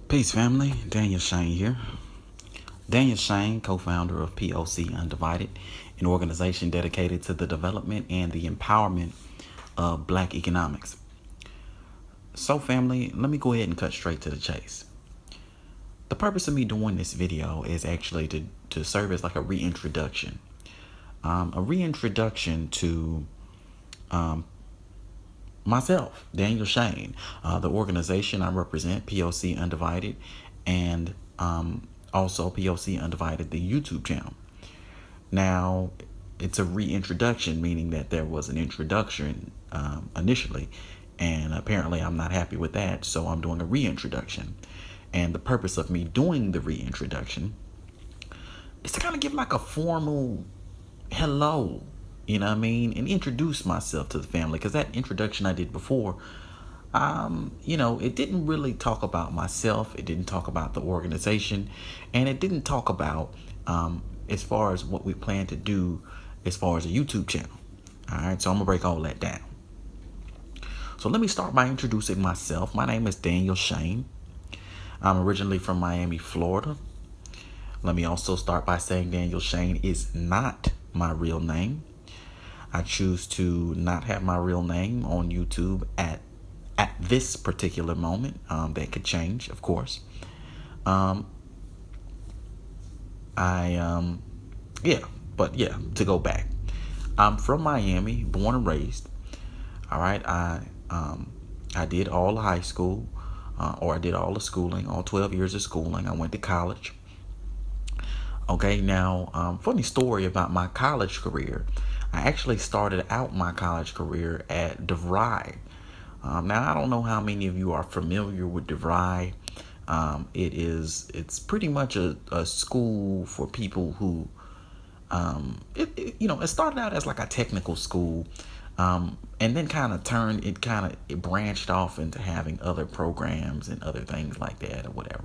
Peace, family. Daniel Shane here. Daniel Shane, co-founder of P.O.C. Undivided, an organization dedicated to the development and the empowerment of Black economics. So, family, let me go ahead and cut straight to the chase. The purpose of me doing this video is actually to serve as like a reintroduction. A reintroduction to myself, Daniel Shane, the organization I represent, P.O.C. Undivided, and also P.O.C. Undivided, the YouTube channel. Now, it's a reintroduction, meaning that there was an introduction initially, and apparently I'm not happy with that, so I'm doing a reintroduction. And the purpose of me doing the reintroduction is to kind of give like a formal hello, you know what I mean, and introduce myself to the family, because that introduction I did before, it didn't really talk about myself. It didn't talk about the organization, and it didn't talk about as far as what we plan to do as far as a YouTube channel. All right, so I'm gonna break all that down. So let me start by introducing myself. My name is Daniel Shane. I'm originally from Miami, Florida. Let me also start by saying Daniel Shane is not my real name. I choose to not have my real name on YouTube at this particular moment. That could change, of course. To go back, I'm from Miami, born and raised. All right, I did all the high school, or I did all the schooling, all 12 years of schooling. I went to college. Okay, now, funny story about my college career. I actually started out my college career at DeVry. Now, I don't know how many of you are familiar with DeVry. It's pretty much a school for people who, it started out as like a technical school, and then it branched off into having other programs and other things like that or whatever.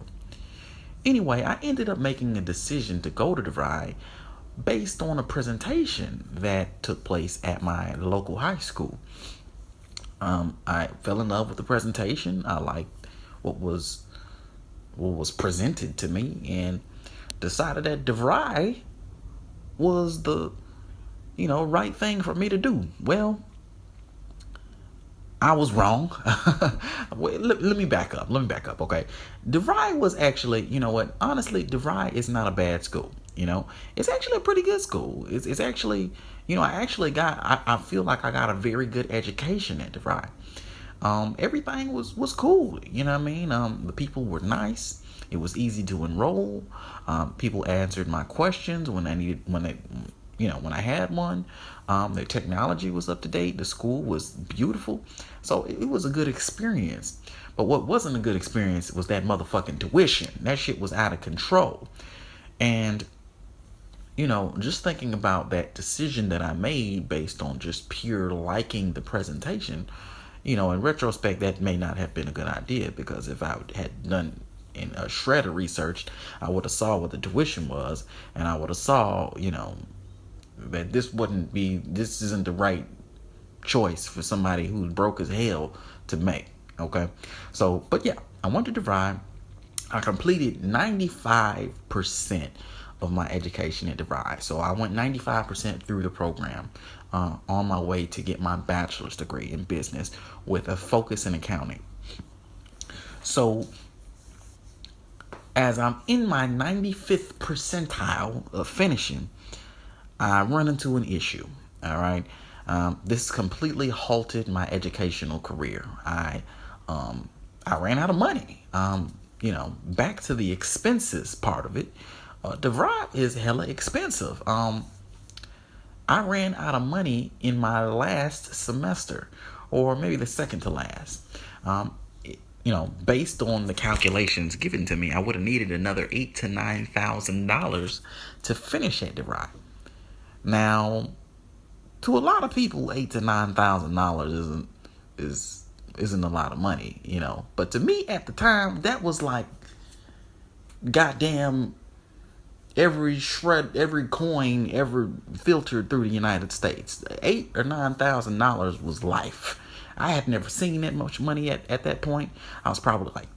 Anyway, I ended up making a decision to go to DeVry based on a presentation that took place at my local high school. I fell in love with the presentation. I liked what was presented to me, and decided that DeVry was the right thing for me to do. Well, I was wrong. Wait, let me back up. Okay. DeVry was actually, honestly, DeVry is not a bad school. It's actually a pretty good school. It's actually, I feel like I got a very good education at DeVry. Everything was cool. You know what I mean? The people were nice. It was easy to enroll. People answered my questions when I had one. The technology was up to date. The school was beautiful. So it was a good experience. But what wasn't a good experience was that motherfucking tuition. That shit was out of control. And, just thinking about that decision that I made based on just pure liking the presentation, in retrospect, that may not have been a good idea, because if I had done in a shred of research, I would have saw what the tuition was, and I would have saw, that this isn't the right choice for somebody who's broke as hell to make. Okay, so but yeah, I went to DeVry. I completed 95% of my education at DeVry. So I went 95% through the program, on my way to get my bachelor's degree in business with a focus in accounting. So as I'm in my 95th percentile of finishing, I run into an issue. All right. This completely halted my educational career. I ran out of money. Back to the expenses part of it. DeVry is hella expensive. I ran out of money in my last semester, or maybe the second to last. Based on the calculations given to me, I would have needed another $8,000 to $9,000 to finish at DeVry. Now, to a lot of people, $8,000 to $9,000 isn't a lot of money, But to me at the time, that was like goddamn every shred, every coin ever filtered through the United States. $8,000 or $9,000 was life. I had never seen that much money at that point. I was probably like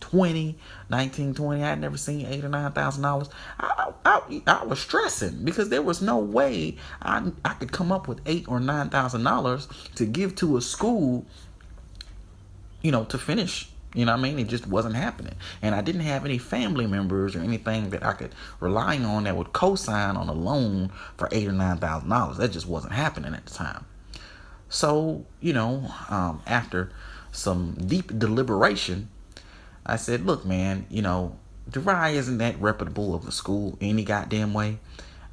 19, 20. I had never seen $8,000 or $9,000. I was stressing because there was no way I could come up with $8,000 or $9,000 to give to a school, to finish. You know what I mean? It just wasn't happening. And I didn't have any family members or anything that I could rely on that would co-sign on a loan for $8,000 or $9,000. That just wasn't happening at the time. So, after some deep deliberation, I said, look, man, DeVry isn't that reputable of a school any goddamn way.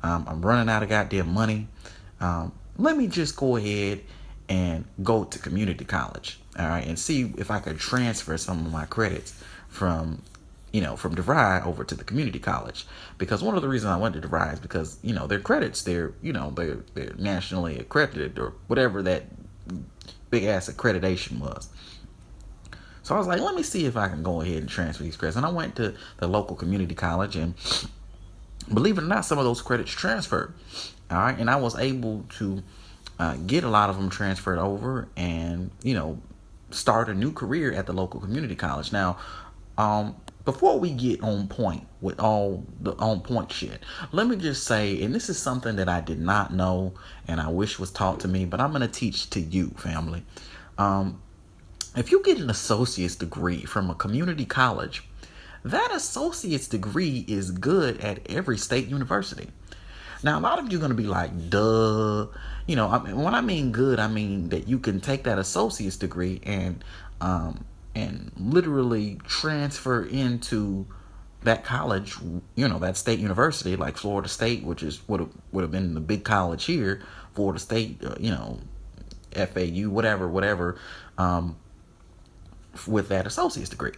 I'm running out of goddamn money. Let me just go ahead and go to community college, all right, and see if I could transfer some of my credits from DeVry over to the community college. Because one of the reasons I went to DeVry is because, their credits, they're nationally accredited or whatever that big ass accreditation was. So I was like, let me see if I can go ahead and transfer these credits. And I went to the local community college, and believe it or not, some of those credits transferred. All right, and I was able to get a lot of them transferred over and, start a new career at the local community college. Now, before we get on point with all the on point shit, let me just say, and this is something that I did not know and I wish was taught to me, but I'm going to teach to you, family. If you get an associate's degree from a community college, that associate's degree is good at every state university. Now, a lot of you are going to be like, duh. When I mean good, I mean that you can take that associate's degree and literally transfer into that college, that state university, like Florida State, which is would have been the big college here, Florida State, FAU, whatever, with that associate's degree.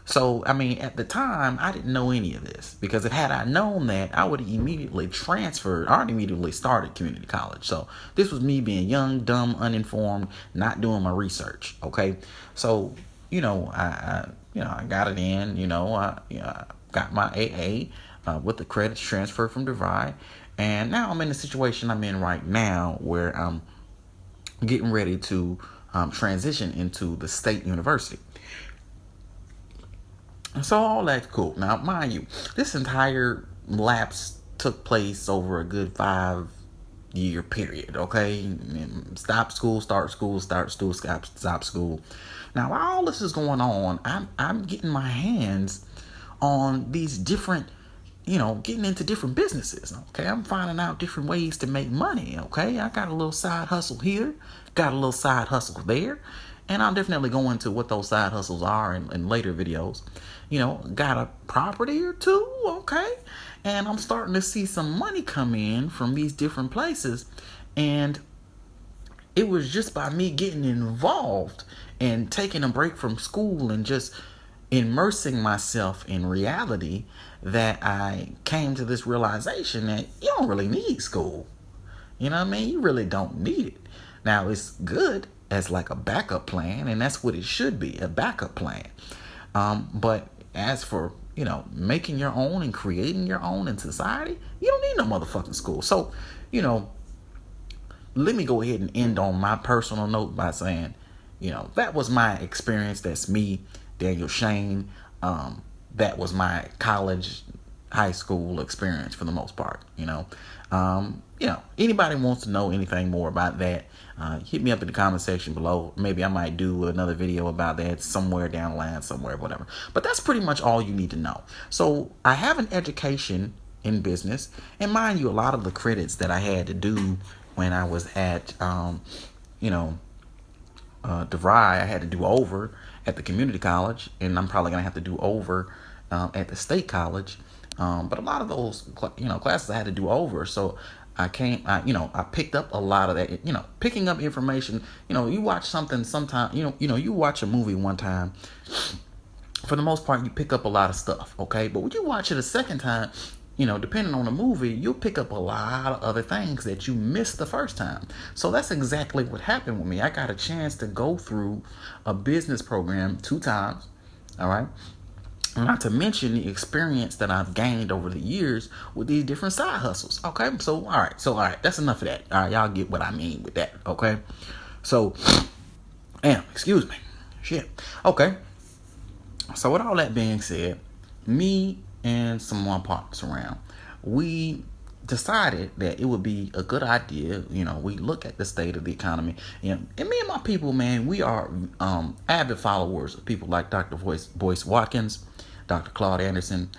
So, at the time, I didn't know any of this, because had I known that, I would have immediately transferred, or immediately started community college. So this was me being young, dumb, uninformed, not doing my research. Okay. So, I got it in, I got my AA with the credits transferred from DeVry. And now I'm in the situation I'm in right now where I'm getting ready to transition into the state university. So all that's cool. Now, mind you, this entire lapse took place over a good 5-year period, okay? Stop school, start school, start school, stop school. Now, while all this is going on, I'm getting my hands on these different, getting into different businesses, okay? I'm finding out different ways to make money, okay? I got a little side hustle here, got a little side hustle there, and I'll definitely go into what those side hustles are in later videos. Got a property or two, okay? And I'm starting to see some money come in from these different places. And it was just by me getting involved and taking a break from school and just immersing myself in reality that I came to this realization that you don't really need school. You know what I mean? You really don't need it. Now, it's good as like a backup plan, and that's what it should be, a backup plan. But as for, making your own and creating your own in society, you don't need no motherfucking school. So, let me go ahead and end on my personal note by saying, that was my experience. That's me, Daniel Shane. That was my college, high school experience for the most part, anybody wants to know anything more about that, hit me up in the comment section below. Maybe I might do another video about that somewhere down the line, somewhere, whatever. But that's pretty much all you need to know. So I have an education in business, and mind you, a lot of the credits that I had to do when I was at, DeVry, I had to do over at the community college, and I'm probably gonna have to do over at the state college. But a lot of those, classes I had to do over. So I picked up a lot of that, picking up information. You watch something sometime, you watch a movie one time. For the most part, you pick up a lot of stuff, okay? But when you watch it a second time, depending on the movie, you'll pick up a lot of other things that you missed the first time. So that's exactly what happened with me. I got a chance to go through a business program 2 times, all right? Not to mention the experience that I've gained over the years with these different side hustles. Okay, so all right, that's enough of that. All right, y'all get what I mean with that. Okay, so Damn, excuse me. Shit. Okay. So with all that being said, me and some more partners around, we decided that it would be a good idea. We look at the state of the economy, and me and my people, man, we are avid followers of people like Dr. Boyce Watkins, Dr. Claude Anderson.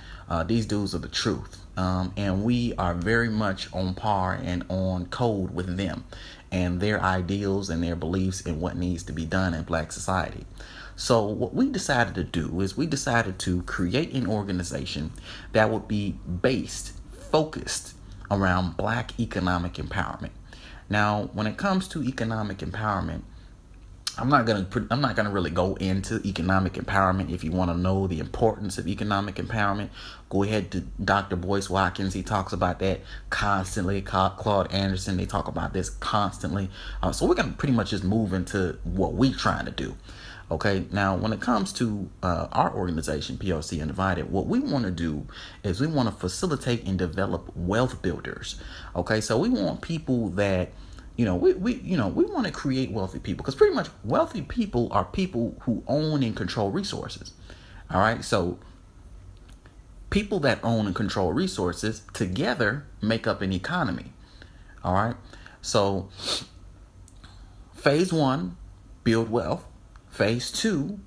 These dudes are the truth, and we are very much on par and on code with them and their ideals and their beliefs in what needs to be done in Black society. So what we decided to do is we decided to create an organization that would be focused around Black economic empowerment. Now, when it comes to economic empowerment, I'm not gonna really go into economic empowerment. If you want to know the importance of economic empowerment, go ahead to Dr. Boyce Watkins. He talks about that constantly. Claude Anderson, they talk about this constantly. So we're gonna pretty much just move into what we're trying to do. Okay, now when it comes to our organization, P.O.C. Undivided, what we want to do is we want to facilitate and develop wealth builders. Okay, so we want people that we want to create wealthy people, because pretty much wealthy people are people who own and control resources. All right, so people that own and control resources together make up an economy. All right, so phase 1, build wealth. Phase 2,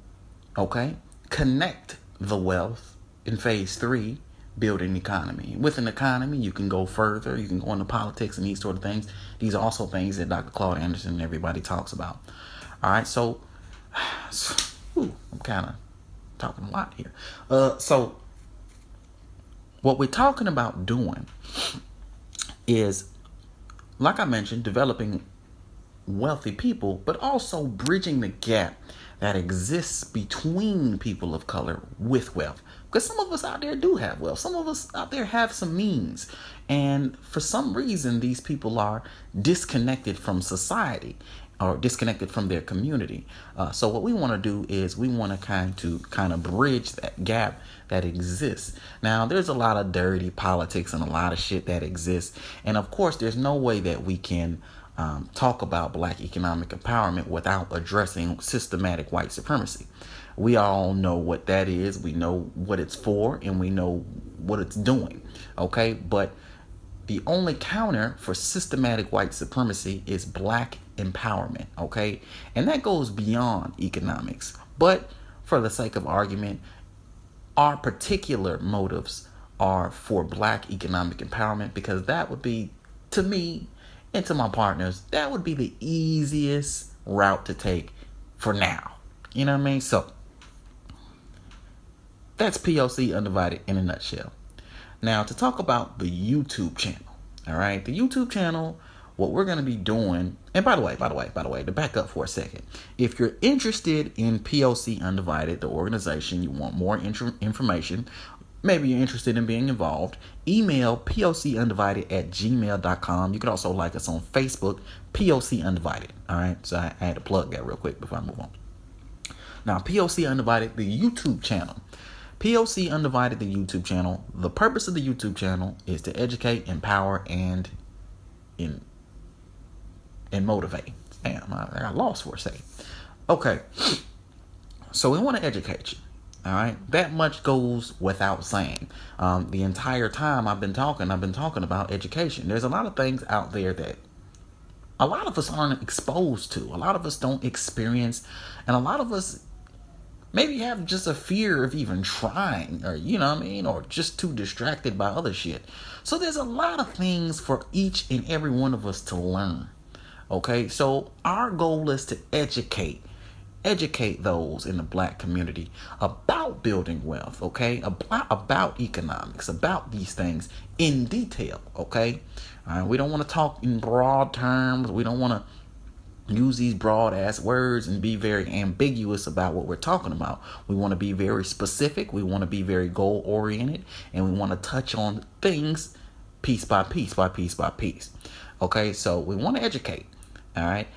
okay, connect the wealth. In phase 3, build an economy. With an economy, you can go further. You can go into politics and these sort of things. These are also things that Dr. Claude Anderson and everybody talks about. All right, so I'm kind of talking a lot here. So what we're talking about doing is, like I mentioned, developing wealthy people, but also bridging the gap that exists between people of color with wealth. Because some of us out there do have wealth. Some of us out there have some means. And for some reason, these people are disconnected from society or disconnected from their community. So what we want to do is we want to kind of bridge that gap that exists. Now, there's a lot of dirty politics and a lot of shit that exists. And of course, there's no way that we can talk about Black economic empowerment without addressing systematic white supremacy. We all know what that is. We know what it's for, and we know what it's doing. Okay, but the only counter for systematic white supremacy is Black empowerment. Okay, and that goes beyond economics. But for the sake of argument, our particular motives are for Black economic empowerment, because that would be, to me and to my partners, that would be the easiest route to take for now. You know what I mean? So that's P.O.C. Undivided in a nutshell. Now, to talk about the YouTube channel. All right, the YouTube channel, what we're going to be doing, and by the way, to back up for a second, if you're interested in P.O.C. Undivided, the organization, you want more information, maybe you're interested in being involved, email poc_undivided@gmail.com. You can also like us on Facebook, P.O.C. Undivided. All right, so I had to plug that real quick before I move on. Now, P.O.C. Undivided, the YouTube channel. P.O.C. Undivided, the YouTube channel. The purpose of the YouTube channel is to educate, empower, and motivate. Damn, I got lost for a second. Okay, so we want to educate you. All right, that much goes without saying. The entire time I've been talking about education. There's a lot of things out there that a lot of us aren't exposed to. A lot of us don't experience, and a lot of us maybe have just a fear of even trying, or or just too distracted by other shit. So there's a lot of things for each and every one of us to learn. Okay, so our goal is to educate those in the Black community about building wealth, okay? About economics, about these things in detail, okay? We don't want to talk in broad terms. We don't want to use these broad ass words and be very ambiguous about what we're talking about. We want to be very specific. We want to be very goal oriented, and we want to touch on things piece by piece by piece by piece. Okay, so we want to educate. All right,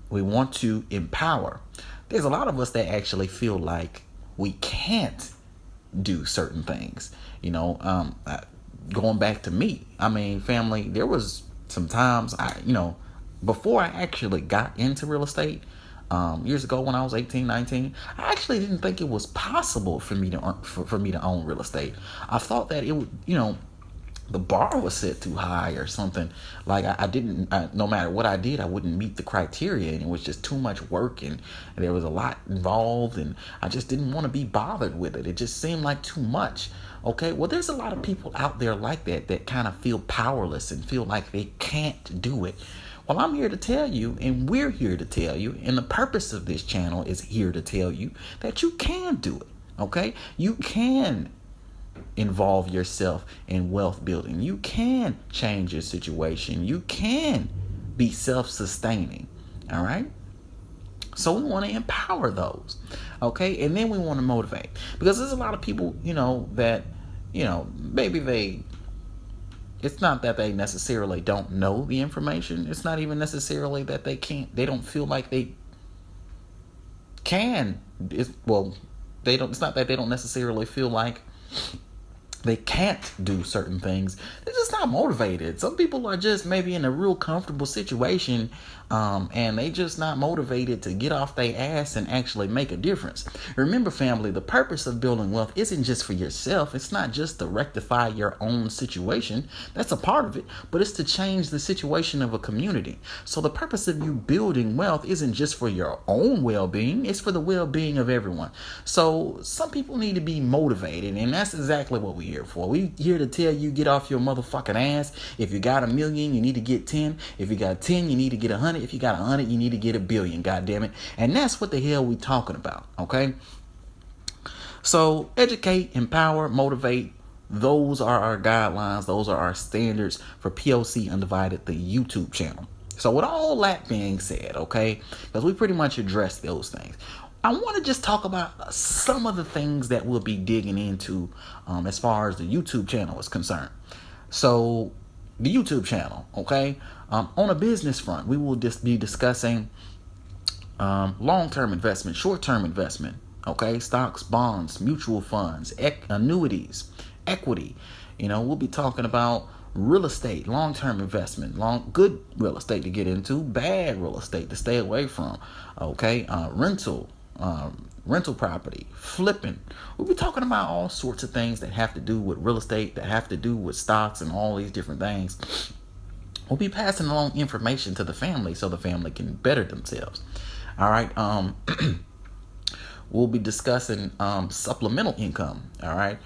we want to empower. There's a lot of us that actually feel like we can't do certain things. Going back to me, family, there was some times before I actually got into real estate, years ago when I was 18, 19, I actually didn't think it was possible for me to for me to own real estate. I thought that it would, the bar was set too high or something. Like I didn't, no matter what I did, I wouldn't meet the criteria, and it was just too much work, and there was a lot involved, and I just didn't want to be bothered with it. It just seemed like too much. Okay, well, there's a lot of people out there like that kind of feel powerless and feel like they can't do it. Well, I'm here to tell you, and we're here to tell you, and the purpose of this channel is here to tell you that you can do it. Okay, you can involve yourself in wealth building. You can change your situation. You can be self-sustaining. All right. So we want to empower those. Okay. And then we want to motivate, because there's a lot of people, that, maybe it's not that they necessarily don't know the information. It's not even necessarily that they don't feel like they can. It's not that they don't necessarily feel like they can't do certain things. They're just not motivated. Some people are just maybe in a real comfortable situation, and they just not motivated to get off their ass and actually make a difference. Remember, family, the purpose of building wealth isn't just for yourself. It's not just to rectify your own situation. That's a part of it, but it's to change the situation of a community. So the purpose of you building wealth isn't just for your own well-being. It's for the well-being of everyone. So some people need to be motivated, and that's exactly what we're here for. We here to tell you, get off your motherfucking ass. If you got 1 million, you need to get 10. If you got 10, you need to get 100. If you got 100, you need to get 1 billion. God damn it. And that's what the hell we talking about. Okay. So educate, empower, motivate. Those are our guidelines. Those are our standards for P.O.C. Undivided, the YouTube channel. So with all that being said, okay, because we pretty much addressed those things, I want to just talk about some of the things that we'll be digging into as far as the YouTube channel is concerned. So the YouTube channel, okay, on a business front, we will just be discussing long-term investment, short-term investment, okay, stocks, bonds, mutual funds, annuities, equity. We'll be talking about real estate, long-term investment, good real estate to get into, bad real estate to stay away from, okay, rental property, flipping. We'll be talking about all sorts of things that have to do with real estate, that have to do with stocks and all these different things. We'll be passing along information to the family so the family can better themselves. All right. We'll be discussing supplemental income. All right.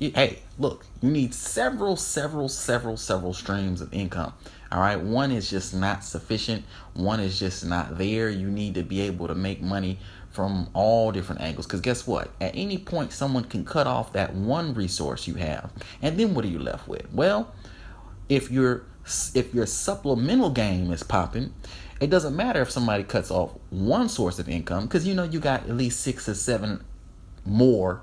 Hey, look, you need several streams of income. All right. One is just not sufficient. One is just not there. You need to be able to make money from all different angles. Because guess what? At any point, someone can cut off that one resource you have. And then what are you left with? Well, if your supplemental game is popping, it doesn't matter if somebody cuts off one source of income, because you got at least 6 or 7 more,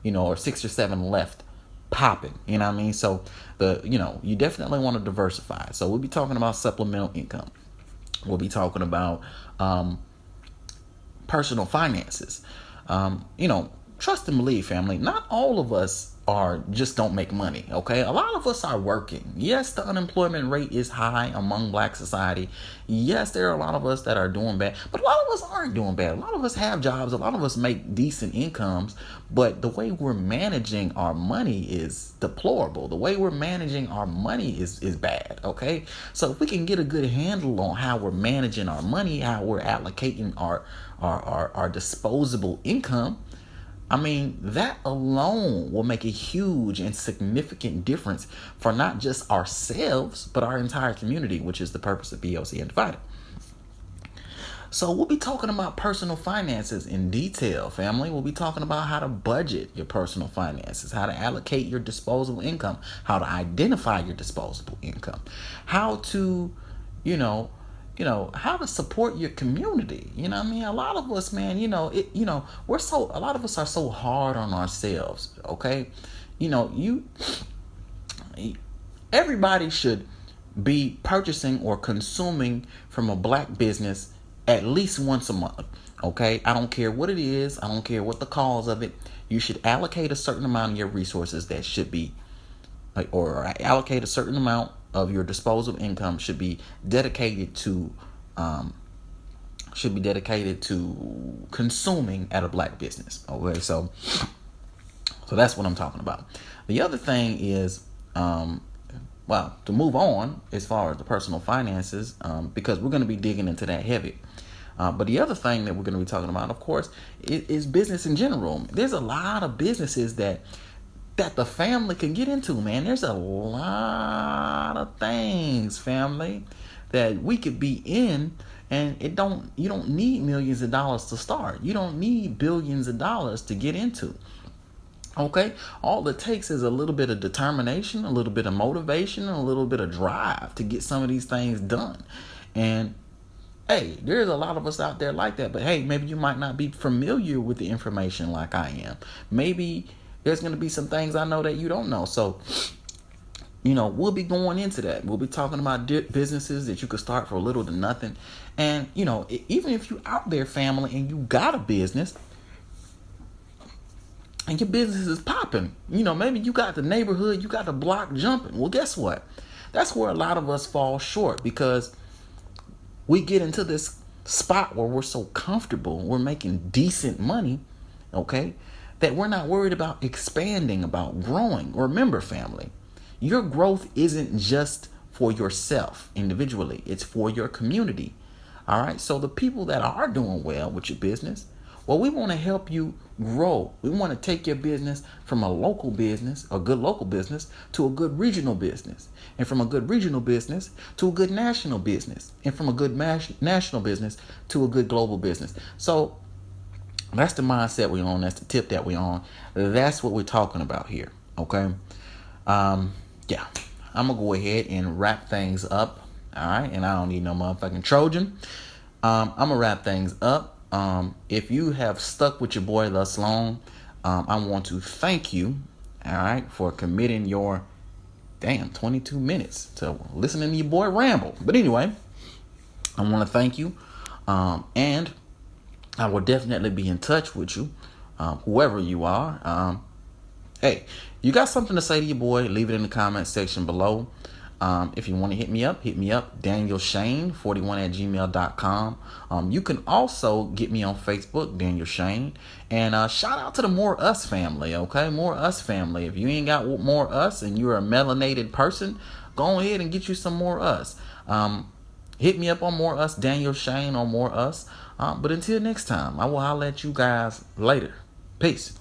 or 6 or 7 left popping. You know what I mean? So you definitely want to diversify. So we'll be talking about supplemental income. We'll be talking about personal finances. Trust and believe, family. Not all of us don't make money, okay? A lot of us are working. Yes, the unemployment rate is high among Black society. Yes, there are a lot of us that are doing bad, but a lot of us aren't doing bad. A lot of us have jobs. A lot of us make decent incomes, but the way we're managing our money is deplorable. The way we're managing our money is bad, okay? So if we can get a good handle on how we're managing our money, how we're allocating our disposable income, I mean, that alone will make a huge and significant difference for not just ourselves, but our entire community, which is the purpose of P.O.C. Undivided. So we'll be talking about personal finances in detail, family. We'll be talking about how to budget your personal finances, how to allocate your disposable income, how to identify your disposable income, how to, how to support your community. You know what I mean? A lot of us, man, a lot of us are so hard on ourselves. Okay. Everybody should be purchasing or consuming from a Black business at least once a month. Okay. I don't care what it is. I don't care what the cause of it. You should allocate a certain amount of your resources that should be, or allocate a certain amount of your disposable income should be dedicated to should be dedicated to consuming at a black business. Okay, so that's what I'm talking about. The other thing is, well, to move on as far as the personal finances, because we're going to be digging into that heavy. But the other thing that we're going to be talking about, of course, is business in general. There's a lot of businesses that the family can get into, man. There's a lot of things, family, that we could be in, and you don't need millions of dollars to start. You don't need billions of dollars to get into. Okay, all it takes is a little bit of determination, a little bit of motivation, and a little bit of drive to get some of these things done. And hey, there's a lot of us out there like that. But hey, maybe you might not be familiar with the information like I am. Maybe there's going to be some things I know that you don't know. So, we'll be going into that. We'll be talking about businesses that you could start for little to nothing. And, even if you out there, family, and you got a business, and your business is popping, maybe you got the neighborhood, you got the block jumping. Well, guess what? That's where a lot of us fall short, because we get into this spot where we're so comfortable, we're making decent money, okay, that we're not worried about expanding, about growing. Remember, family, your growth isn't just for yourself individually, it's for your community. All right, so the people that are doing well with your business, well, we want to help you grow. We want to take your business from a local business, a good local business, to a good regional business. And from a good regional business to a good national business. And from a good national business to a good global business. So that's the mindset we're on. That's the tip that we're on. That's what we're talking about here. Okay. Yeah. I'm going to go ahead and wrap things up. All right. And I don't need no motherfucking Trojan. I'm going to wrap things up. If you have stuck with your boy thus long, I want to thank you, all right, for committing your 22 minutes to listening to your boy ramble. But anyway, I want to thank you, and I will definitely be in touch with you, whoever you are. Hey, you got something to say to your boy, leave it in the comment section below. If you want to hit me up, DanielShane41@gmail.com. You can also get me on Facebook, Daniel Shane. And shout out to the More Us family, okay? More Us family. If you ain't got More Us and you're a melanated person, go ahead and get you some More Us. Hit me up on More Us, Daniel Shane on More Us. But until next time, I will holler at you guys later. Peace.